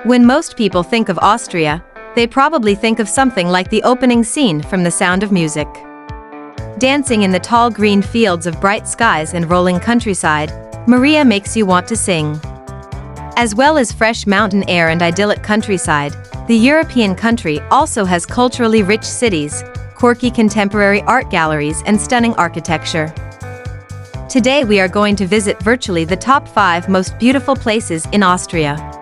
When most people think of Austria, they probably think of something like the opening scene from The Sound of Music. Dancing in the tall green fields of bright skies and rolling countryside, Maria makes you want to sing. As well as fresh mountain air and idyllic countryside, the European country also has culturally rich cities, quirky contemporary art galleries and stunning architecture. Today we are going to visit virtually the top 5 most beautiful places in Austria.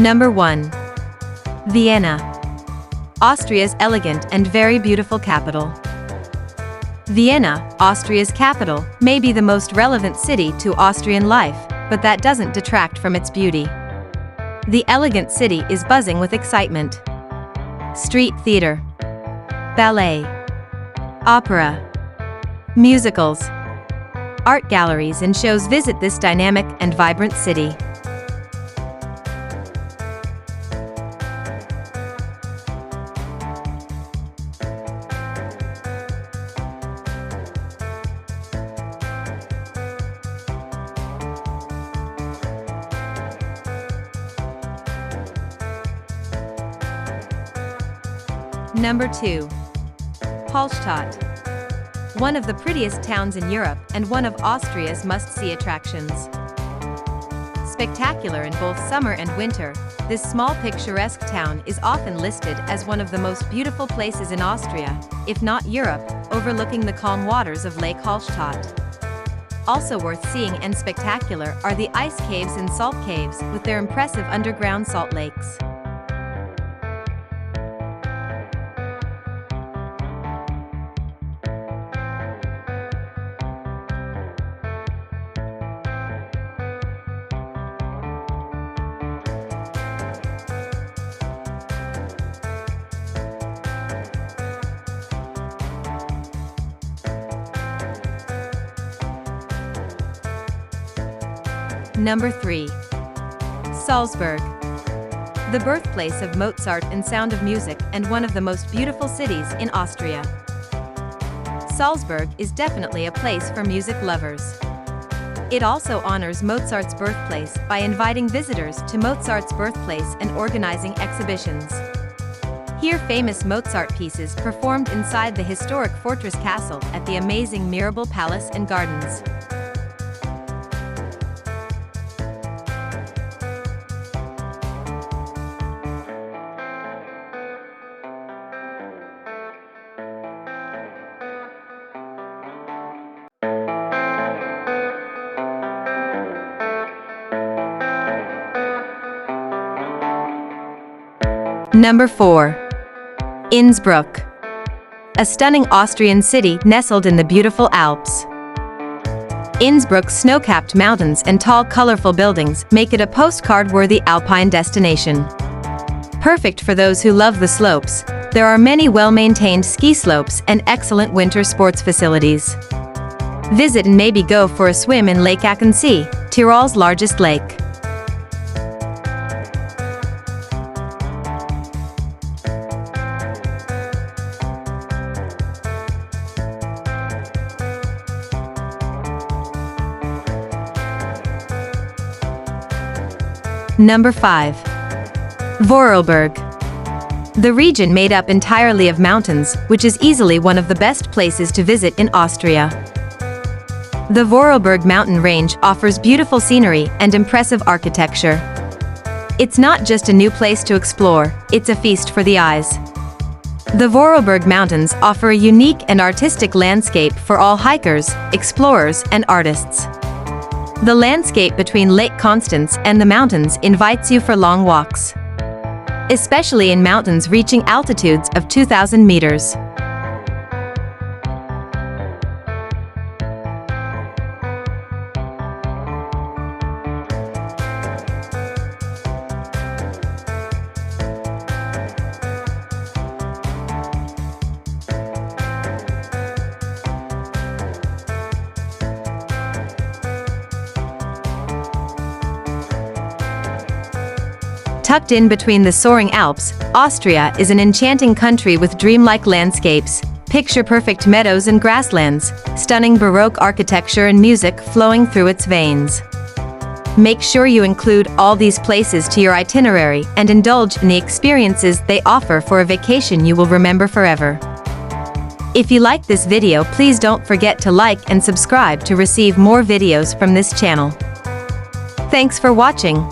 Number 1. Vienna. Austria's elegant and very beautiful capital. Vienna, Austria's capital, may be the most relevant city to Austrian life, but that doesn't detract from its beauty. The elegant city is buzzing with excitement. Street theater, ballet, opera, musicals, art galleries and shows visit this dynamic and vibrant city. Number 2. Hallstatt. One of the prettiest towns in Europe and one of Austria's must-see attractions. Spectacular in both summer and winter, this small picturesque town is often listed as one of the most beautiful places in Austria, if not Europe, overlooking the calm waters of Lake Hallstatt. Also worth seeing and spectacular are the ice caves and salt caves with their impressive underground salt lakes. Number 3. Salzburg. The birthplace of Mozart and Sound of Music and one of the most beautiful cities in Austria. Salzburg is definitely a place for music lovers. It also honors Mozart's birthplace by inviting visitors to Mozart's birthplace and organizing exhibitions. Hear famous Mozart pieces performed inside the historic fortress castle at the amazing Mirabel Palace and Gardens. Number 4. Innsbruck. A stunning Austrian city nestled in the beautiful Alps. Innsbruck's snow-capped mountains and tall, colorful buildings make it a postcard-worthy alpine destination. Perfect for those who love the slopes, there are many well-maintained ski slopes and excellent winter sports facilities. Visit and maybe go for a swim in Lake Achensee, Tyrol's largest lake. Number 5. Vorarlberg. The region made up entirely of mountains, which is easily one of the best places to visit in Austria. The Vorarlberg mountain range offers beautiful scenery and impressive architecture. It's not just a new place to explore, it's a feast for the eyes. The Vorarlberg Mountains offer a unique and artistic landscape for all hikers, explorers, and artists. The landscape between Lake Constance and the mountains invites you for long walks, especially in mountains reaching altitudes of 2,000 meters. Tucked in between the soaring Alps, Austria is an enchanting country with dreamlike landscapes, picture-perfect meadows and grasslands, stunning Baroque architecture and music flowing through its veins. Make sure you include all these places to your itinerary and indulge in the experiences they offer for a vacation you will remember forever. If you like this video, please don't forget to like and subscribe to receive more videos from this channel. Thanks for watching.